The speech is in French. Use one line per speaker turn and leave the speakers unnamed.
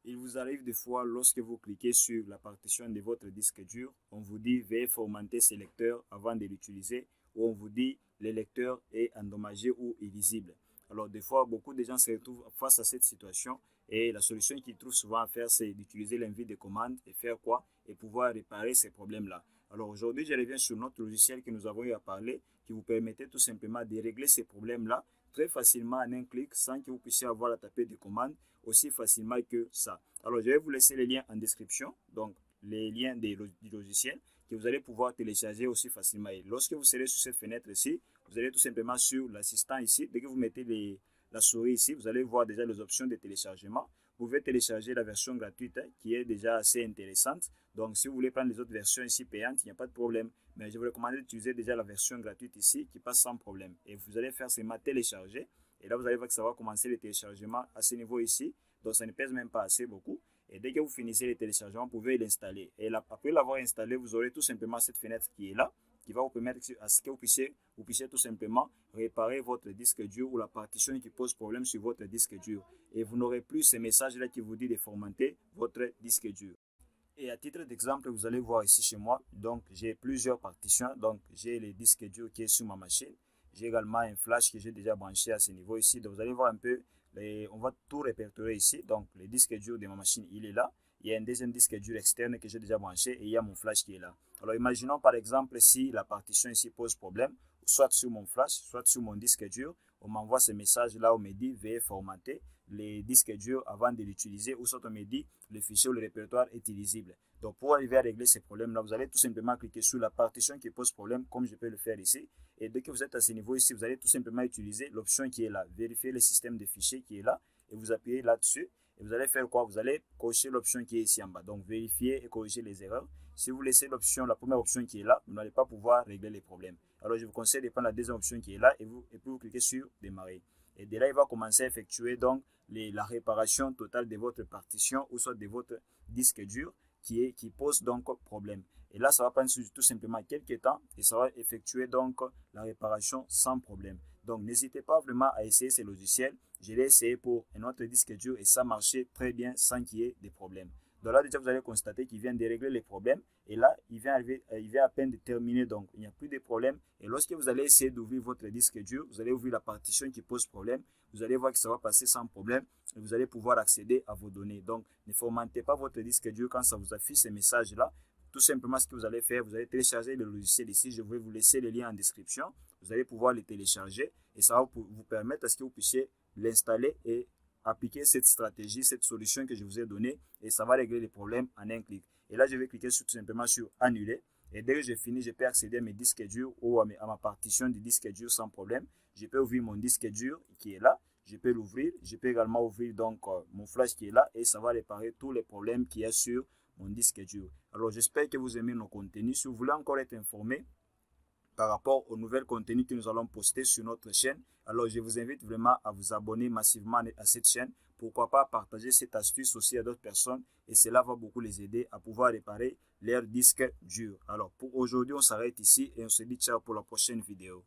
Il vous arrive des fois, lorsque vous cliquez sur la partition de votre disque dur, on vous dit veuillez formater ce lecteur avant de l'utiliser, ou on vous dit le lecteur est endommagé ou illisible. Alors des fois, beaucoup de gens se retrouvent face à cette situation et la solution qu'ils trouvent souvent à faire, c'est d'utiliser l'invite de commande et faire quoi? Et pouvoir réparer ces problèmes-là. Alors aujourd'hui, je reviens sur notre logiciel que nous avons eu à parler, qui vous permettait tout simplement de régler ces problèmes-là très facilement en un clic sans que vous puissiez avoir à taper des commandes aussi facilement que ça. Alors, je vais vous laisser les liens en description, donc les liens du logiciel que vous allez pouvoir télécharger aussi facilement. Et lorsque vous serez sur cette fenêtre ici, vous allez tout simplement sur l'assistant ici. Dès que vous mettez la souris ici, vous allez voir déjà les options de téléchargement. Vous pouvez télécharger la version gratuite qui est déjà assez intéressante. Donc, si vous voulez prendre les autres versions ici payantes, il n'y a pas de problème. Mais je vous recommande d'utiliser déjà la version gratuite ici qui passe sans problème. Et vous allez faire seulement télécharger. Et là, vous allez voir que ça va commencer le téléchargement à ce niveau ici. Donc, ça ne pèse même pas assez beaucoup. Et dès que vous finissez le téléchargement, vous pouvez l'installer. Et là, après l'avoir installé, vous aurez tout simplement cette fenêtre qui est là, qui va vous permettre à ce que vous puissiez tout simplement réparer votre disque dur ou la partition qui pose problème sur votre disque dur. Et vous n'aurez plus ce message-là qui vous dit de formater votre disque dur. Et à titre d'exemple, vous allez voir ici chez moi, donc j'ai plusieurs partitions. Donc j'ai le disque dur qui est sur ma machine. J'ai également un flash que j'ai déjà branché à ce niveau ici. Donc vous allez voir un peu, on va tout répertorier ici. Donc le disque dur de ma machine, il est là. Il y a un deuxième disque dur externe que j'ai déjà branché et il y a mon flash qui est là. Alors imaginons par exemple si la partition ici pose problème, soit sur mon flash, soit sur mon disque dur. On m'envoie ce message là, on me dit veuillez formater les disques durs avant de l'utiliser, ou soit on me dit le fichier ou le répertoire est illisible. Donc pour arriver à régler ces problèmes là, vous allez tout simplement cliquer sur la partition qui pose problème, comme je peux le faire ici. Et dès que vous êtes à ce niveau ici, vous allez tout simplement utiliser l'option qui est là, vérifier le système de fichiers qui est là, et vous appuyez là-dessus. Et vous allez faire quoi? Vous allez cocher l'option qui est ici en bas. Donc vérifier et corriger les erreurs. Si vous laissez l'option, la première option qui est là, vous n'allez pas pouvoir régler les problèmes. Alors je vous conseille de prendre la deuxième option qui est là et puis vous cliquez sur démarrer. Et de là, il va commencer à effectuer donc la réparation totale de votre partition ou soit de votre disque dur qui pose donc problème. Et là, ça va prendre tout simplement quelques temps et ça va effectuer donc la réparation sans problème. Donc, n'hésitez pas vraiment à essayer ces logiciels. Je l'ai essayé pour un autre disque dur et ça marchait très bien sans qu'il y ait des problèmes. Donc là, déjà, vous allez constater qu'il vient de régler les problèmes. Et là, il vient à peine de terminer. Donc, il n'y a plus de problème. Et lorsque vous allez essayer d'ouvrir votre disque dur, vous allez ouvrir la partition qui pose problème. Vous allez voir que ça va passer sans problème. Et vous allez pouvoir accéder à vos données. Donc, ne formatez pas votre disque dur quand ça vous affiche ces messages-là. Tout simplement, ce que vous allez faire, vous allez télécharger le logiciel ici. Je vais vous laisser le lien en description. Vous allez pouvoir le télécharger. Et ça va vous permettre à ce que vous puissiez l'installer et appliquer cette stratégie, cette solution que je vous ai donnée et ça va régler les problèmes en un clic. Et là, je vais cliquer tout simplement sur annuler. Et dès que j'ai fini, je peux accéder à mes disques durs ou à ma partition du disque dur sans problème. Je peux ouvrir mon disque dur qui est là. Je peux l'ouvrir. Je peux également ouvrir donc mon flash qui est là et ça va réparer tous les problèmes qu'il y a sur mon disque dur. Alors, j'espère que vous aimez nos contenus. Si vous voulez encore être informé par rapport aux nouvelles contenus que nous allons poster sur notre chaîne, alors je vous invite vraiment à vous abonner massivement à cette chaîne. Pourquoi pas partager cette astuce aussi à d'autres personnes et cela va beaucoup les aider à pouvoir réparer leur disque dur. Alors pour aujourd'hui, on s'arrête ici et on se dit ciao pour la prochaine vidéo.